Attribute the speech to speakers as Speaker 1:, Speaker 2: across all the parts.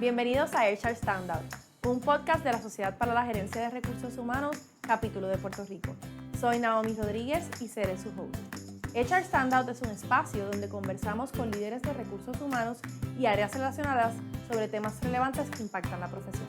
Speaker 1: Bienvenidos a HR Standout, un podcast de la Sociedad para la Gerencia de Recursos Humanos, capítulo de Puerto Rico. Soy Naomi Rodríguez y seré su host. HR Standout es un espacio donde conversamos con líderes de recursos humanos y áreas relacionadas sobre temas relevantes que impactan la profesión.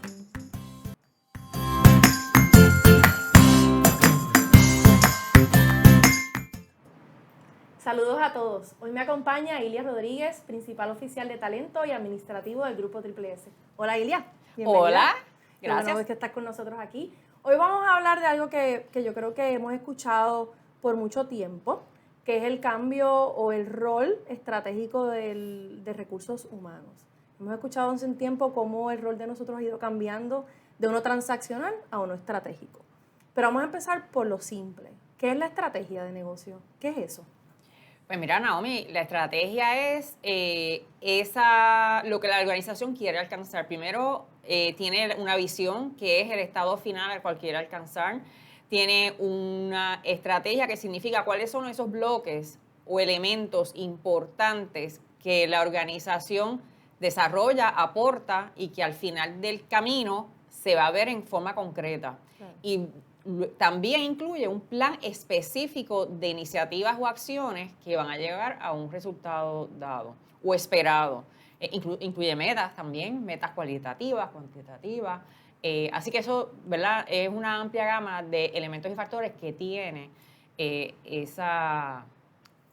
Speaker 1: Saludos a todos. Hoy me acompaña Ilia Rodríguez, principal oficial de talento y administrativo del Grupo Triple S. Hola Ilia.
Speaker 2: Bienvenida. Hola, gracias.
Speaker 1: Qué bueno que estás con nosotros aquí. Hoy vamos a hablar de algo que yo creo que hemos escuchado por mucho tiempo, que es el cambio o el rol estratégico de recursos humanos. Hemos escuchado hace un tiempo cómo el rol de nosotros ha ido cambiando de uno transaccional a uno estratégico. Pero vamos a empezar por lo simple. ¿Qué es la estrategia de negocio? ¿Qué es eso?
Speaker 2: Pues mira, Naomi, la estrategia es lo que la organización quiere alcanzar. Primero, tiene una visión que es el estado final al cual quiere alcanzar. Tiene una estrategia que significa cuáles son esos bloques o elementos importantes que la organización desarrolla, aporta y que al final del camino se va a ver en forma concreta. Claro. Y también incluye un plan específico de iniciativas o acciones que van a llegar a un resultado dado o esperado. Incluye metas también, metas cualitativas, cuantitativas. Así que eso, ¿verdad? Es una amplia gama de elementos y factores que tiene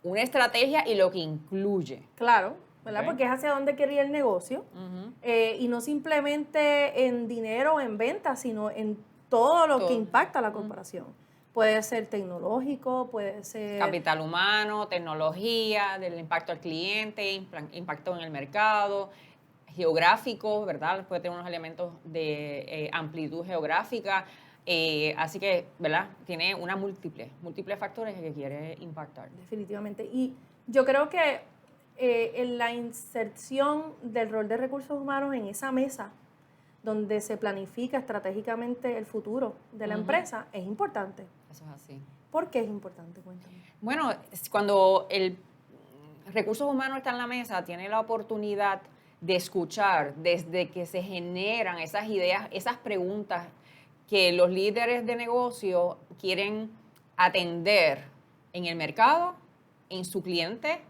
Speaker 2: una estrategia y lo que incluye.
Speaker 1: Claro, ¿verdad? Okay. Porque es hacia dónde quería el negocio y no simplemente en dinero o en ventas, sino en todo lo que impacta la corporación. Puede ser tecnológico, puede ser...
Speaker 2: capital humano, tecnología, del impacto al cliente, impacto en el mercado, geográfico, ¿verdad? Puede tener unos elementos de amplitud geográfica. Así que, ¿verdad? Tiene una múltiples factores que quiere impactar.
Speaker 1: Definitivamente. Y yo creo que en la inserción del rol de recursos humanos en esa mesa donde se planifica estratégicamente el futuro de la empresa, es importante.
Speaker 2: Eso es así.
Speaker 1: ¿Por qué es importante? Cuéntame.
Speaker 2: Bueno, cuando el recursos humanos está en la mesa, tiene la oportunidad de escuchar desde que se generan esas ideas, esas preguntas que los líderes de negocio quieren atender en el mercado, en su cliente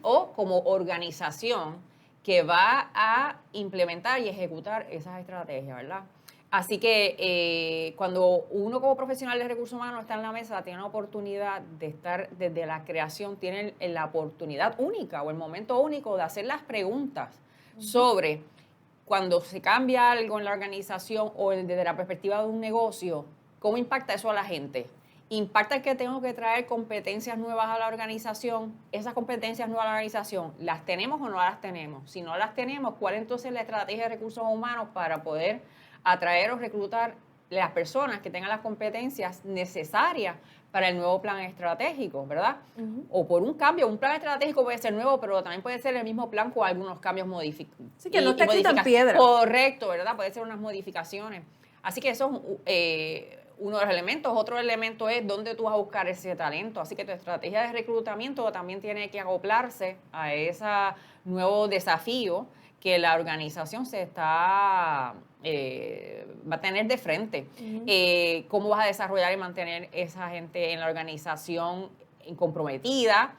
Speaker 2: o como organización que va a implementar y ejecutar esas estrategias, ¿verdad? Así que cuando uno como profesional de recursos humanos está en la mesa, tiene la oportunidad de estar desde la creación, tiene la oportunidad única o el momento único de hacer las preguntas sobre cuando se cambia algo en la organización o desde la perspectiva de un negocio, ¿cómo impacta eso a la gente? ¿Impacta que tengo que traer competencias nuevas a la organización? Esas competencias nuevas a la organización, ¿las tenemos o no las tenemos? Si no las tenemos, ¿cuál entonces es la estrategia de recursos humanos para poder atraer o reclutar las personas que tengan las competencias necesarias para el nuevo plan estratégico, ¿verdad? O por un cambio, un plan estratégico puede ser nuevo, pero también puede ser el mismo plan con algunos cambios modificados.
Speaker 1: Sí, que no está escrito en piedra.
Speaker 2: Correcto, ¿verdad? Puede ser unas modificaciones. Así que eso es uno de los elementos. Otro elemento es dónde tú vas a buscar ese talento. Así que tu estrategia de reclutamiento también tiene que acoplarse a ese nuevo desafío que la organización va a tener de frente. ¿Cómo vas a desarrollar y mantener esa gente en la organización comprometida?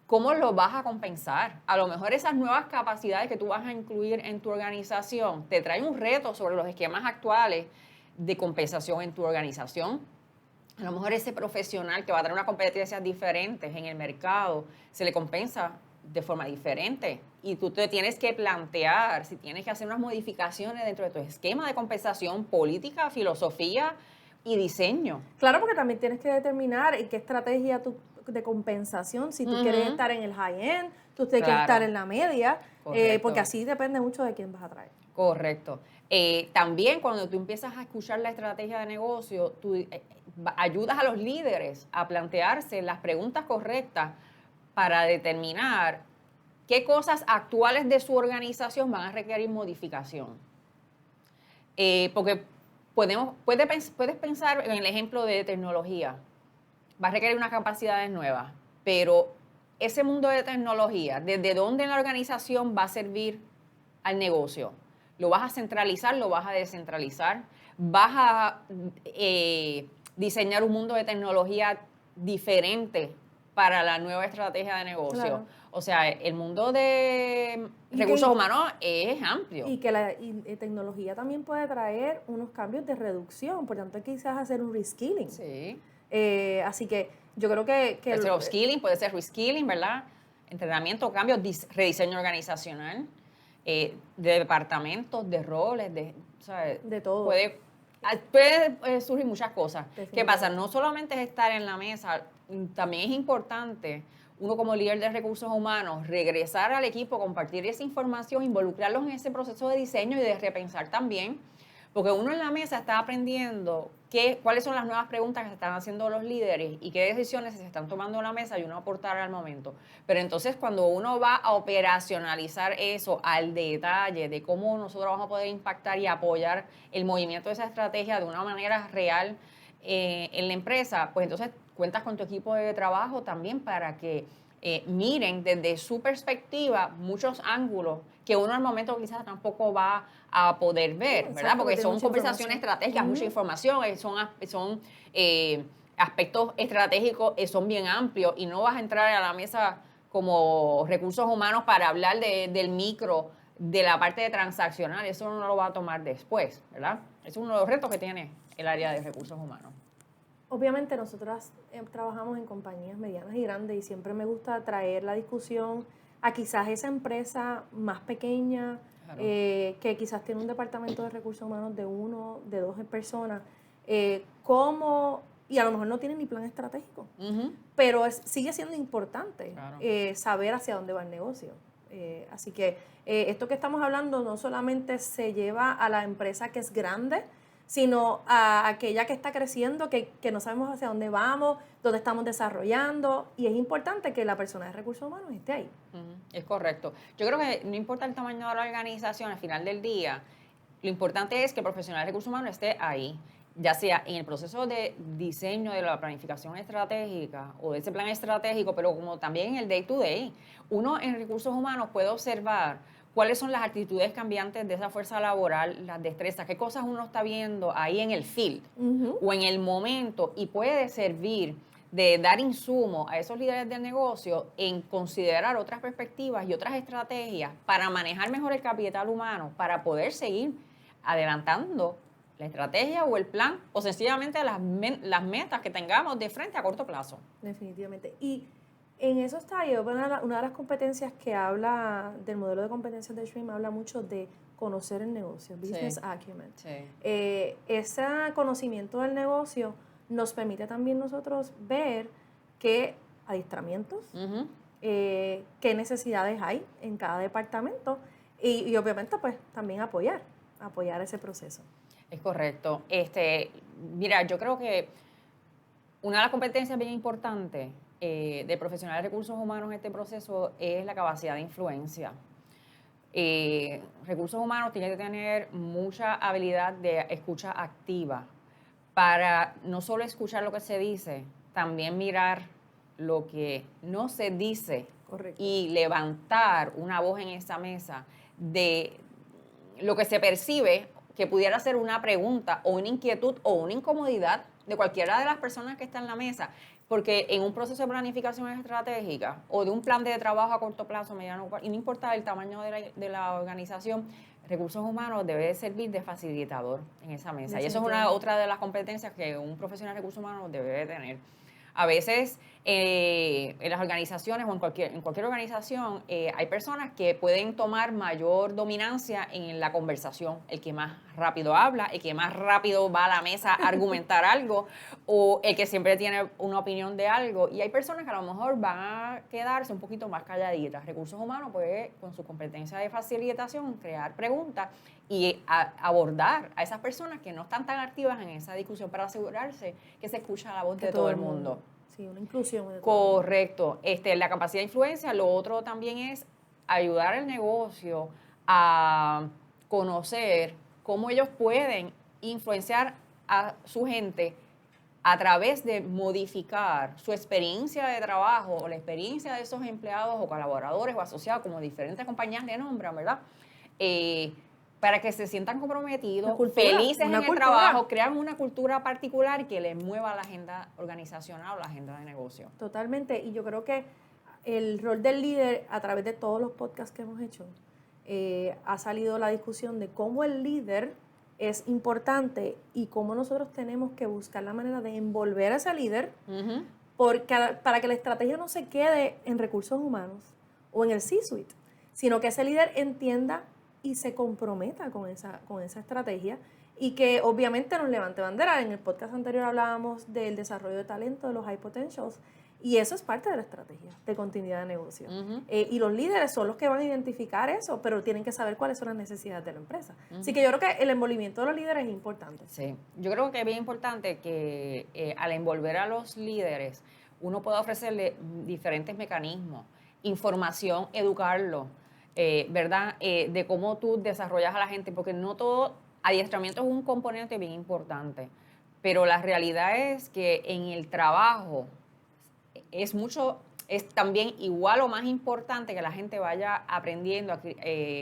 Speaker 2: ¿Cómo lo vas a compensar? A lo mejor esas nuevas capacidades que tú vas a incluir en tu organización te traen un reto sobre los esquemas actuales de compensación en tu organización. A lo mejor ese profesional que va a tener unas competencias diferentes en el mercado, se le compensa de forma diferente. Y tú te tienes que plantear si tienes que hacer unas modificaciones dentro de tu esquema de compensación, política, filosofía y diseño.
Speaker 1: Claro, porque también tienes que determinar en qué estrategia de compensación, si tú quieres estar en el high-end, tú quieres estar en la media, porque así depende mucho de quién vas a traer.
Speaker 2: Correcto. También cuando tú empiezas a escuchar la estrategia de negocio, tú ayudas a los líderes a plantearse las preguntas correctas para determinar qué cosas actuales de su organización van a requerir modificación. Porque puedes pensar en el ejemplo de tecnología. Va a requerir unas capacidades nuevas, pero ese mundo de tecnología, ¿desde dónde en la organización va a servir al negocio? ¿Lo vas a centralizar? ¿Lo vas a descentralizar? ¿Vas a diseñar un mundo de tecnología diferente para la nueva estrategia de negocio?
Speaker 1: Claro.
Speaker 2: O sea, el mundo de recursos humanos es amplio.
Speaker 1: Y que la tecnología también puede traer unos cambios de reducción, por tanto quizás hacer un reskilling.
Speaker 2: Sí.
Speaker 1: Así que yo creo que
Speaker 2: Puede ser upskilling, puede ser reskilling, ¿verdad? Entrenamiento, cambios, rediseño organizacional, de departamentos, de roles,
Speaker 1: de todo.
Speaker 2: Puede surgir muchas cosas. ¿Qué pasa? No solamente es estar en la mesa, también es importante, uno como líder de recursos humanos, regresar al equipo, compartir esa información, involucrarlos en ese proceso de diseño y de repensar también, porque uno en la mesa está aprendiendo cuáles son las nuevas preguntas que se están haciendo los líderes y qué decisiones se están tomando en la mesa y uno aportar al momento. Pero entonces cuando uno va a operacionalizar eso al detalle de cómo nosotros vamos a poder impactar y apoyar el movimiento de esa estrategia de una manera real en la empresa, pues entonces cuentas con tu equipo de trabajo también para que miren desde su perspectiva muchos ángulos que uno al momento quizás tampoco va a poder ver,
Speaker 1: Sí,
Speaker 2: ¿verdad? Porque son conversaciones estratégicas, mucha
Speaker 1: Uh-huh.
Speaker 2: información, son aspectos estratégicos, son bien amplios y no vas a entrar a la mesa como recursos humanos para hablar del micro, de la parte de transaccional, eso no lo va a tomar después, ¿verdad? Es uno de los retos que tiene el área de recursos humanos.
Speaker 1: Obviamente nosotras trabajamos en compañías medianas y grandes y siempre me gusta traer la discusión a quizás esa empresa más pequeña,
Speaker 2: Claro.
Speaker 1: Que quizás tiene un departamento de recursos humanos de 1, de 2 personas, cómo, y a lo mejor no tiene ni plan estratégico,
Speaker 2: Uh-huh.
Speaker 1: pero sigue siendo importante
Speaker 2: Claro.
Speaker 1: saber hacia dónde va el negocio. Así que esto que estamos hablando no solamente se lleva a la empresa que es grande, sino a aquella que está creciendo, que no sabemos hacia dónde vamos, dónde estamos desarrollando, y es importante que la persona de recursos humanos esté ahí.
Speaker 2: Es correcto. Yo creo que no importa el tamaño de la organización, al final del día, lo importante es que el profesional de recursos humanos esté ahí, ya sea en el proceso de diseño de la planificación estratégica o de ese plan estratégico, pero como también en el day to day. Uno en recursos humanos puede observar cuáles son las actitudes cambiantes de esa fuerza laboral, las destrezas, qué cosas uno está viendo ahí en el field
Speaker 1: Uh-huh.
Speaker 2: o en el momento y puede servir de dar insumo a esos líderes del negocio en considerar otras perspectivas y otras estrategias para manejar mejor el capital humano, para poder seguir adelantando la estrategia o el plan o sencillamente las metas que tengamos de frente a corto plazo.
Speaker 1: Definitivamente. Y en eso está yo, una de las competencias que habla del modelo de competencias de Shrimp habla mucho de conocer el negocio, business acumen.
Speaker 2: Sí.
Speaker 1: Ese conocimiento del negocio nos permite también nosotros ver qué adiestramientos,
Speaker 2: Uh-huh.
Speaker 1: qué necesidades hay en cada departamento y obviamente pues también apoyar ese proceso.
Speaker 2: Es correcto. Mira, yo creo que una de las competencias bien importantes del profesional de recursos humanos en este proceso es la capacidad de influencia. Recursos humanos tienen que tener mucha habilidad de escucha activa para no solo escuchar lo que se dice, también mirar lo que no se dice.
Speaker 1: Correcto.
Speaker 2: Y levantar una voz en esa mesa de lo que se percibe que pudiera ser una pregunta o una inquietud o una incomodidad de cualquiera de las personas que están en la mesa, porque en un proceso de planificación estratégica o de un plan de trabajo a corto plazo, mediano, y no importa el tamaño de la organización, recursos humanos debe de servir de facilitador en esa mesa. Y eso es otra de las competencias que un profesional de recursos humanos debe de tener. A veces en las organizaciones o en cualquier organización hay personas que pueden tomar mayor dominancia en la conversación. El que más rápido habla, el que más rápido va a la mesa a argumentar algo o el que siempre tiene una opinión de algo. Y hay personas que a lo mejor van a quedarse un poquito más calladitas. Recursos humanos puede, con su competencia de facilitación, crear preguntas y abordar a esas personas que no están tan activas en esa discusión para asegurarse que se escucha la voz de todo el mundo.
Speaker 1: Sí, una inclusión.
Speaker 2: Correcto. La capacidad de influencia, lo otro también es ayudar al negocio a conocer cómo ellos pueden influenciar a su gente a través de modificar su experiencia de trabajo o la experiencia de esos empleados o colaboradores o asociados, como diferentes compañías le nombran, ¿verdad? para que se sientan comprometidos,
Speaker 1: cultura,
Speaker 2: felices en
Speaker 1: una
Speaker 2: el
Speaker 1: cultura.
Speaker 2: trabajo, crean una cultura particular que les mueva la agenda organizacional o la agenda de negocio.
Speaker 1: Totalmente, y yo creo que el rol del líder, a través de todos los podcasts que hemos hecho, ha salido la discusión de cómo el líder es importante y cómo nosotros tenemos que buscar la manera de envolver a ese líder para que la estrategia no se quede en recursos humanos o en el C-suite, sino que ese líder entienda y se comprometa con esa estrategia y que obviamente nos levante bandera. En el podcast anterior hablábamos del desarrollo de talento, de los high potentials, y eso es parte de la estrategia de continuidad de negocio. Y los líderes son los que van a identificar eso, pero tienen que saber cuáles son las necesidades de la empresa. Así que yo creo que el envolvimiento de los líderes es importante.
Speaker 2: Sí, yo creo que es bien importante que al envolver a los líderes, uno pueda ofrecerle diferentes mecanismos, información, educarlo, ¿verdad? De cómo tú desarrollas a la gente, porque no todo, adiestramiento es un componente bien importante, pero la realidad es que en el trabajo es también igual o más importante que la gente vaya aprendiendo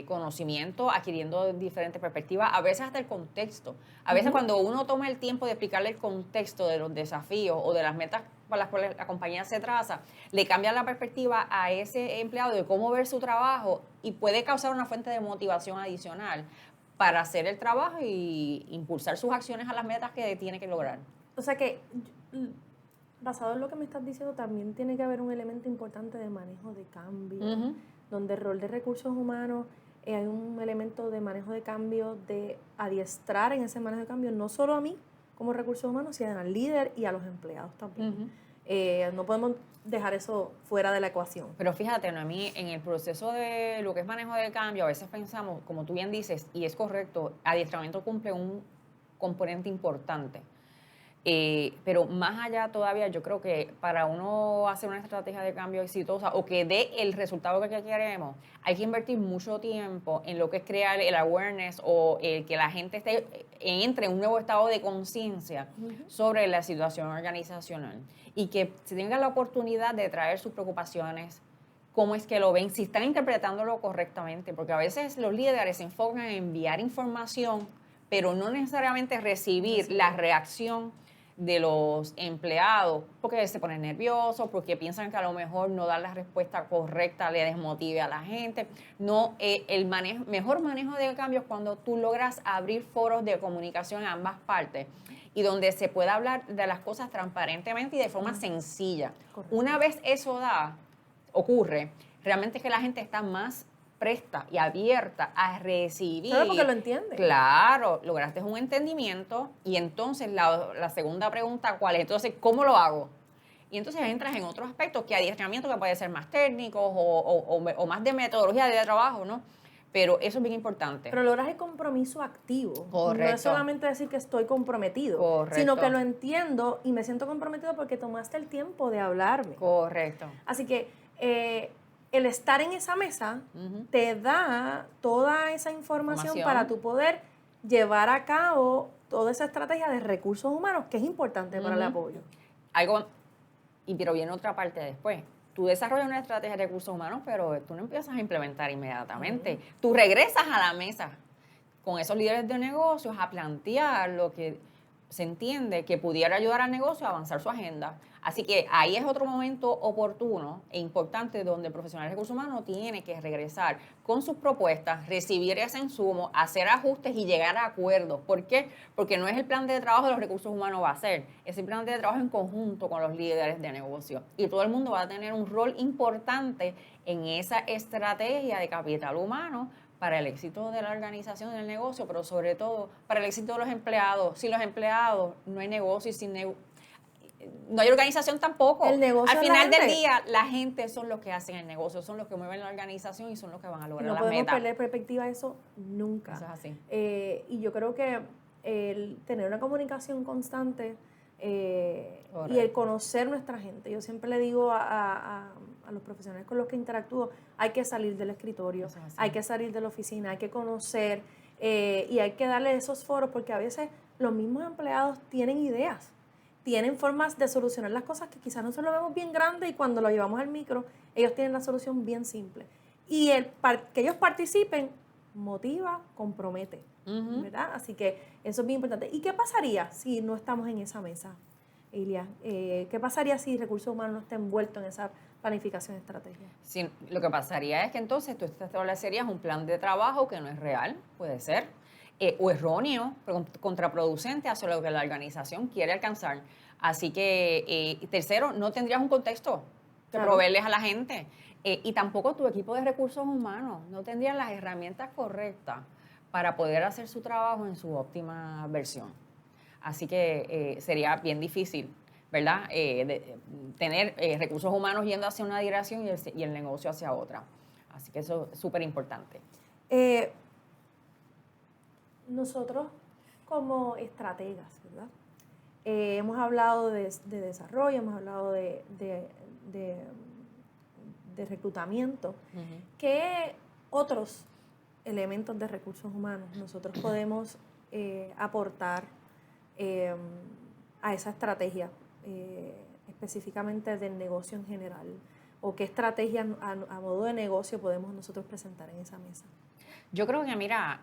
Speaker 2: conocimiento, adquiriendo diferentes perspectivas, a veces hasta el contexto. A veces cuando uno toma el tiempo de explicarle el contexto de los desafíos o de las metas para las cuales la compañía se traza, le cambia la perspectiva a ese empleado de cómo ver su trabajo y puede causar una fuente de motivación adicional para hacer el trabajo y impulsar sus acciones a las metas que tiene que lograr.
Speaker 1: O sea que, basado en lo que me estás diciendo, también tiene que haber un elemento importante de manejo de cambio, donde el rol de recursos humanos hay un elemento de manejo de cambio, de adiestrar en ese manejo de cambio, no solo a mí como recursos humanos, sino al líder y a los empleados también. No podemos dejar eso fuera de la ecuación.
Speaker 2: Pero fíjate, Noemí, en el proceso de lo que es manejo de cambio, a veces pensamos, como tú bien dices, y es correcto, adiestramiento cumple un componente importante. Pero más allá todavía, yo creo que para uno hacer una estrategia de cambio exitosa o que dé el resultado que queremos, hay que invertir mucho tiempo en lo que es crear el awareness o que la gente entre en un nuevo estado de conciencia sobre la situación organizacional y que se tenga la oportunidad de traer sus preocupaciones, cómo es que lo ven, si están interpretándolo correctamente, porque a veces los líderes se enfocan en enviar información, pero no necesariamente recibir la reacción de los empleados, porque se ponen nerviosos, porque piensan que a lo mejor no dar la respuesta correcta le desmotive a la gente. No, el mejor manejo de cambios es cuando tú logras abrir foros de comunicación en ambas partes y donde se pueda hablar de las cosas transparentemente y de forma sencilla.
Speaker 1: Correcto.
Speaker 2: Una vez eso ocurre, realmente es que la gente está más presta y abierta a recibir.
Speaker 1: Claro, porque lo entiende.
Speaker 2: Claro, lograste un entendimiento y entonces la segunda pregunta, ¿cuál es? Entonces, ¿cómo lo hago? Y entonces entras en otros aspectos, que adiestramiento que puede ser más técnicos o más de metodología de trabajo, ¿no? Pero eso es bien importante.
Speaker 1: Pero logras el compromiso activo.
Speaker 2: Correcto.
Speaker 1: No es solamente decir que estoy comprometido,
Speaker 2: Correcto.
Speaker 1: sino que lo entiendo y me siento comprometido porque tomaste el tiempo de hablarme.
Speaker 2: Correcto.
Speaker 1: Así que el estar en esa mesa te da toda esa información para tu poder llevar a cabo toda esa estrategia de recursos humanos que es importante para el apoyo.
Speaker 2: Pero viene otra parte después. Tú desarrollas una estrategia de recursos humanos, pero tú no empiezas a implementar inmediatamente. Tú regresas a la mesa con esos líderes de negocios a plantear lo que se entiende que pudiera ayudar al negocio a avanzar su agenda. Así que ahí es otro momento oportuno e importante donde el profesional de recursos humanos tiene que regresar con sus propuestas, recibir ese insumo, hacer ajustes y llegar a acuerdos. ¿Por qué? Porque no es el plan de trabajo de los recursos humanos va a ser, es el plan de trabajo en conjunto con los líderes de negocio. Y todo el mundo va a tener un rol importante en esa estrategia de capital humano para el éxito de la organización del negocio, pero sobre todo para el éxito de los empleados. Sin los empleados no hay negocio y no hay organización tampoco.
Speaker 1: El negocio
Speaker 2: Al
Speaker 1: es la
Speaker 2: final del
Speaker 1: gente.
Speaker 2: día, la gente son los que hacen el negocio, son los que mueven la organización y son los que van a lograr
Speaker 1: No
Speaker 2: las
Speaker 1: podemos
Speaker 2: metas.
Speaker 1: perder perspectiva de eso nunca.
Speaker 2: Eso es así.
Speaker 1: Y yo creo que el tener una comunicación constante y el conocer nuestra gente. Yo siempre le digo a los profesionales con los que interactúo, hay que salir del escritorio, hay que salir de la oficina, hay que conocer y hay que darle esos foros porque a veces los mismos empleados tienen ideas, tienen formas de solucionar las cosas que quizás nosotros lo vemos bien grande y cuando lo llevamos al micro, ellos tienen la solución bien simple. Y que ellos participen motiva, compromete,
Speaker 2: Ujú.
Speaker 1: ¿verdad? Así que eso es bien importante. ¿Y qué pasaría si no estamos en esa mesa, Ilia? ¿Qué pasaría si recursos humanos no está envuelto en esa planificación estratégica?
Speaker 2: Sí, lo que pasaría es que entonces tú establecerías un plan de trabajo que no es real, puede ser, o erróneo, contraproducente hacia lo que la organización quiere alcanzar. Así que, tercero, no tendrías un contexto que
Speaker 1: Claro.
Speaker 2: proveerles a la gente. Y tampoco tu equipo de recursos humanos no tendrían las herramientas correctas para poder hacer su trabajo en su óptima versión. Así que sería bien difícil, ¿verdad? Tener recursos humanos yendo hacia una dirección y el negocio hacia otra. Así que eso es súper importante.
Speaker 1: Eh, Nosotros como estrategas, ¿verdad? Hemos hablado de desarrollo, hemos hablado de- de reclutamiento.
Speaker 2: Ujú.
Speaker 1: ¿Qué otros elementos de recursos humanos nosotros podemos aportar eh, a esa estrategia, específicamente del negocio en general? ¿O qué estrategias a modo de negocio podemos nosotros presentar en esa mesa?
Speaker 2: Yo creo que, mira,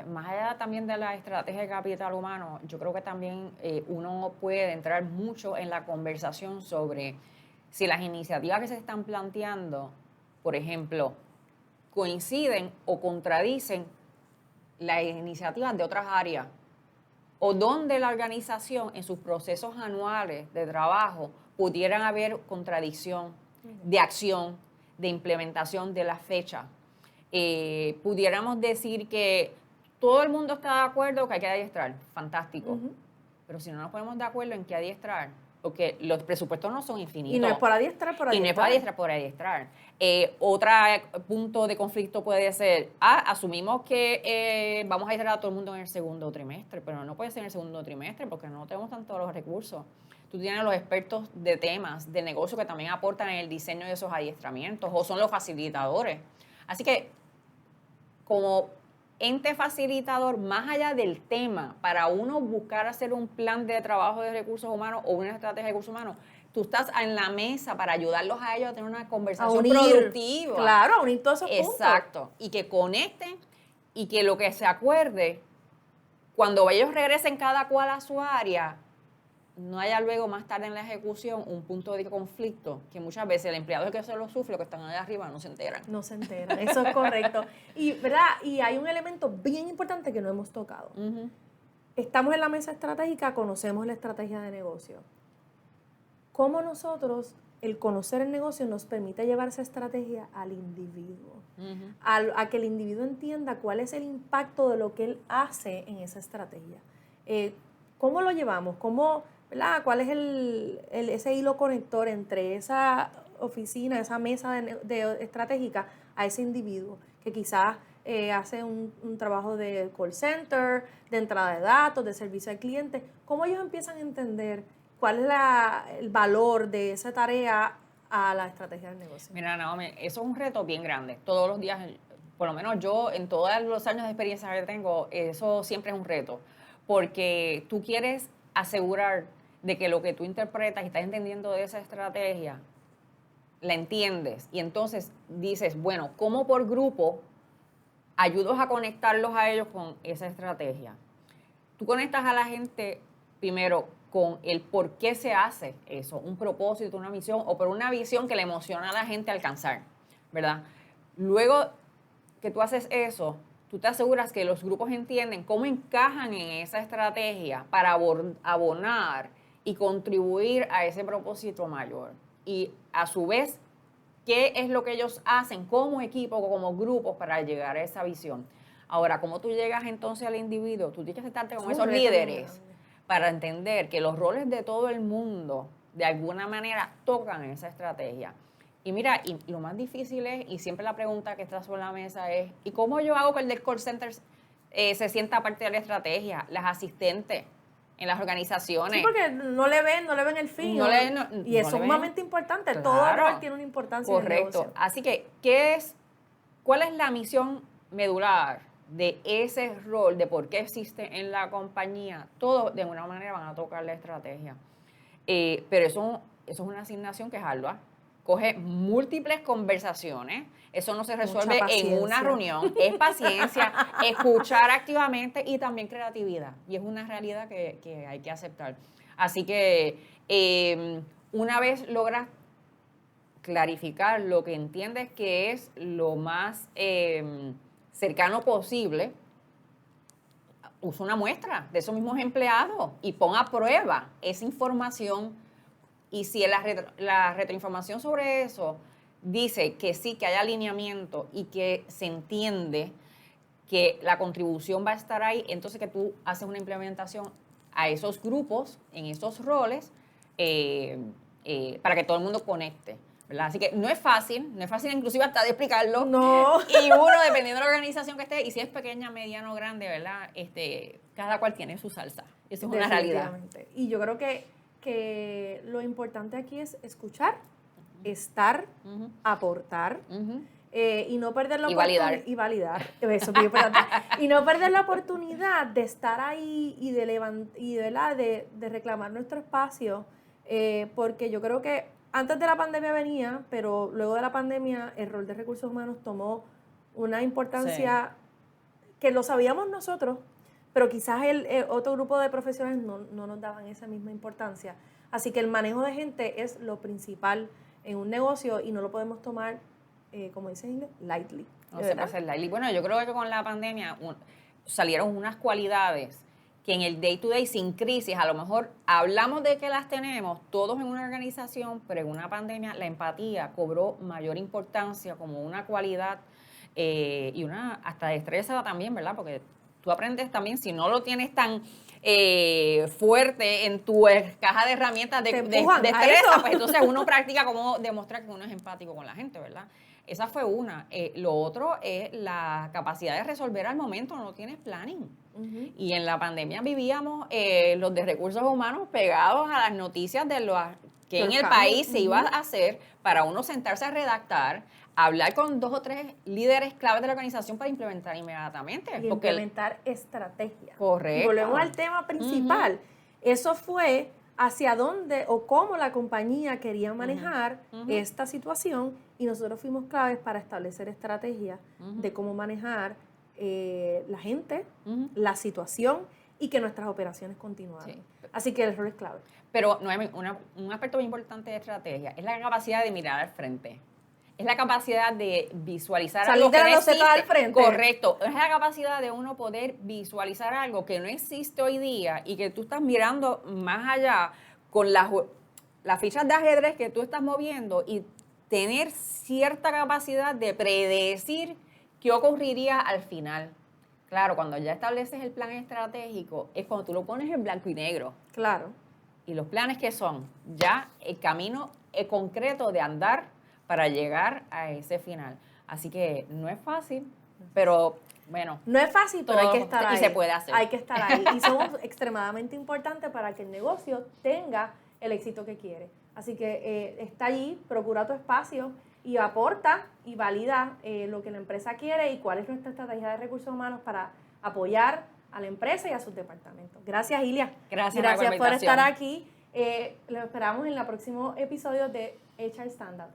Speaker 2: más allá también de la estrategia de capital humano, yo creo que también uno puede entrar mucho en la conversación sobre si las iniciativas que se están planteando, por ejemplo, coinciden o contradicen las iniciativas de otras áreas o donde la organización en sus procesos anuales de trabajo pudieran haber contradicción de acción, de implementación de la fecha. Pudiéramos decir que todo el mundo está de acuerdo que hay que adiestrar, fantástico,
Speaker 1: Ujú.
Speaker 2: pero si no nos ponemos de acuerdo en qué adiestrar, porque los presupuestos no son
Speaker 1: Y no es
Speaker 2: infinitos.
Speaker 1: por adiestrar, por
Speaker 2: Y no es por
Speaker 1: adiestrar.
Speaker 2: adiestrar, por adiestrar. Otro punto de conflicto puede ser, asumimos que vamos a adiestrar a todo el mundo en el segundo trimestre, pero no puede ser en el segundo trimestre porque no tenemos tantos los recursos. Tú tienes los expertos de temas de negocio que también aportan en el diseño de esos adiestramientos o son los facilitadores. Así que como ente facilitador, más allá del tema, para uno buscar hacer un plan de trabajo de recursos humanos o una estrategia de recursos humanos, tú estás en la mesa para ayudarlos a ellos a tener una
Speaker 1: A
Speaker 2: conversación
Speaker 1: unir,
Speaker 2: productiva.
Speaker 1: claro, a unir todos esos puntos.
Speaker 2: Exacto. Y que conecten y que lo que se acuerde, cuando ellos regresen cada cual a su área, no haya luego más tarde en la ejecución un punto de conflicto que muchas veces el empleado es el que se lo sufre, los que están allá arriba no se enteran.
Speaker 1: No se enteran, eso es correcto. Y, ¿verdad? Y hay un elemento bien importante que no hemos tocado.
Speaker 2: Ujú.
Speaker 1: Estamos en la mesa estratégica, conocemos la estrategia de negocio. ¿Cómo nosotros, el conocer el negocio, nos permite llevar esa estrategia al individuo?
Speaker 2: Ujú.
Speaker 1: A que el individuo entienda cuál es el impacto de lo que él hace en esa estrategia. ¿Cómo lo llevamos? ¿Cómo, ¿verdad? ¿Cuál es ese hilo conector entre esa oficina, esa mesa estratégica a ese individuo que quizás hace un trabajo de call center, de entrada de datos, de servicio al cliente? ¿Cómo ellos empiezan a entender cuál es el valor de esa tarea a la estrategia del negocio?
Speaker 2: Mira, Naomi, eso es un reto bien grande. Todos los días, por lo menos yo, en todos los años de experiencia que tengo, eso siempre es un reto. Porque tú quieres asegurar de que lo que tú interpretas y estás entendiendo de esa estrategia, la entiendes. Y entonces dices, bueno, ¿cómo por grupo ayudas a conectarlos a ellos con esa estrategia? Tú conectas a la gente primero con el por qué se hace eso, un propósito, una misión o por una visión que le emociona a la gente alcanzar, ¿verdad? Luego que tú haces eso, tú te aseguras que los grupos entienden cómo encajan en esa estrategia para abonar y contribuir a ese propósito mayor. Y a su vez, qué es lo que ellos hacen como equipo o como grupos para llegar a esa visión. Ahora, ¿cómo tú llegas entonces al individuo? Tú tienes que sentarte con
Speaker 1: Es un
Speaker 2: esos
Speaker 1: reto bien
Speaker 2: líderes
Speaker 1: grande.
Speaker 2: para entender que los roles de todo el mundo de alguna manera tocan en esa estrategia. Y mira, y lo más difícil es, y siempre la pregunta que está sobre la mesa es, ¿y cómo yo hago que el del call center se sienta parte de la estrategia? Las asistentes en las
Speaker 1: Sí,
Speaker 2: organizaciones.
Speaker 1: porque no le ven el fin.
Speaker 2: No le,
Speaker 1: Y eso
Speaker 2: no
Speaker 1: es
Speaker 2: le ven.
Speaker 1: sumamente importante. Todo el
Speaker 2: Claro,
Speaker 1: rol tiene una importancia en el
Speaker 2: correcto.
Speaker 1: negocio.
Speaker 2: Así que, ¿cuál es la misión medular de ese rol, de por qué existe en la compañía? Todos de alguna manera van a tocar la estrategia. Pero eso es una asignación que es ardua. coge múltiples conversaciones. Eso no se resuelve en
Speaker 1: paciencia.
Speaker 2: una reunión. Es paciencia, escuchar activamente y también creatividad. Y es una realidad que hay que aceptar. Así que una vez logras clarificar lo que entiendes que es lo más cercano posible, usa una muestra de esos mismos empleados y pon a prueba esa información. Y si la retroinformación sobre eso dice que sí, que hay alineamiento y que se entiende que la contribución va a estar ahí, entonces que tú haces una implementación a esos grupos, en esos roles, para que todo el mundo conecte, ¿verdad? Así que no es fácil inclusive hasta de explicarlo.
Speaker 1: No.
Speaker 2: Y uno, dependiendo de la organización que esté, y si es pequeña, mediana o grande, ¿verdad? Cada cual tiene su salsa. Eso es una realidad.
Speaker 1: Definitivamente. Y yo creo que lo importante aquí es escuchar, estar, aportar, y no perder la oportunidad. Y validar. Eso es bien importante. Y no perder la oportunidad de estar ahí y de reclamar nuestro espacio, porque yo creo que antes de la pandemia venía, pero luego de la pandemia el rol de recursos humanos tomó una importancia que lo sabíamos nosotros, pero quizás el otro grupo de profesionales no nos daban esa misma importancia. Así que el manejo de gente es lo principal en un negocio y no lo podemos tomar, como dicen en inglés, lightly.
Speaker 2: No se puede hacer lightly. Bueno, yo creo que con la pandemia salieron unas cualidades que en el day to day, sin crisis, a lo mejor hablamos de que las tenemos todos en una organización, pero en una pandemia la empatía cobró mayor importancia como una cualidad y una hasta destreza también, ¿verdad? Porque tú aprendes también, si no lo tienes tan fuerte en tu caja de herramientas de destreza, pues entonces uno practica cómo demostrar que uno es empático con la gente, ¿verdad? Esa fue una. Lo otro es la capacidad de resolver al momento, no tienes planning. Y en la pandemia vivíamos los de recursos humanos pegados a las noticias de lo que en el país se iba a hacer para uno sentarse a redactar, hablar con 2 o 3 líderes claves de la organización para implementar inmediatamente.
Speaker 1: Y implementar estrategia.
Speaker 2: Correcto.
Speaker 1: Y volvemos al tema principal. Eso fue hacia dónde o cómo la compañía quería manejar esta situación y nosotros fuimos claves para establecer estrategias de cómo manejar la gente, la situación y que nuestras operaciones continuaran. Sí. Así que el rol es clave.
Speaker 2: Pero Noemi, un aspecto muy importante de estrategia es la capacidad de mirar al frente. Es la capacidad de visualizar algo que no existe.
Speaker 1: Al frente.
Speaker 2: Correcto. Es la capacidad de uno poder visualizar algo que no existe hoy día y que tú estás mirando más allá con las fichas de ajedrez que tú estás moviendo y tener cierta capacidad de predecir qué ocurriría al final. Claro, cuando ya estableces el plan estratégico es cuando tú lo pones en blanco y negro.
Speaker 1: Claro.
Speaker 2: Y los planes que son ya el camino concreto de andar para llegar a ese final. Así que no es fácil, pero bueno.
Speaker 1: No es fácil, pero hay que estar ahí.
Speaker 2: Y se puede hacer.
Speaker 1: Hay que estar ahí. Y somos extremadamente importantes para que el negocio tenga el éxito que quiere. Así que está allí, procura tu espacio y aporta y valida lo que la empresa quiere y cuál es nuestra estrategia de recursos humanos para apoyar a la empresa y a sus departamentos. Gracias, Ilia.
Speaker 2: Gracias
Speaker 1: por estar aquí. Lo esperamos en el próximo episodio de HR Standout.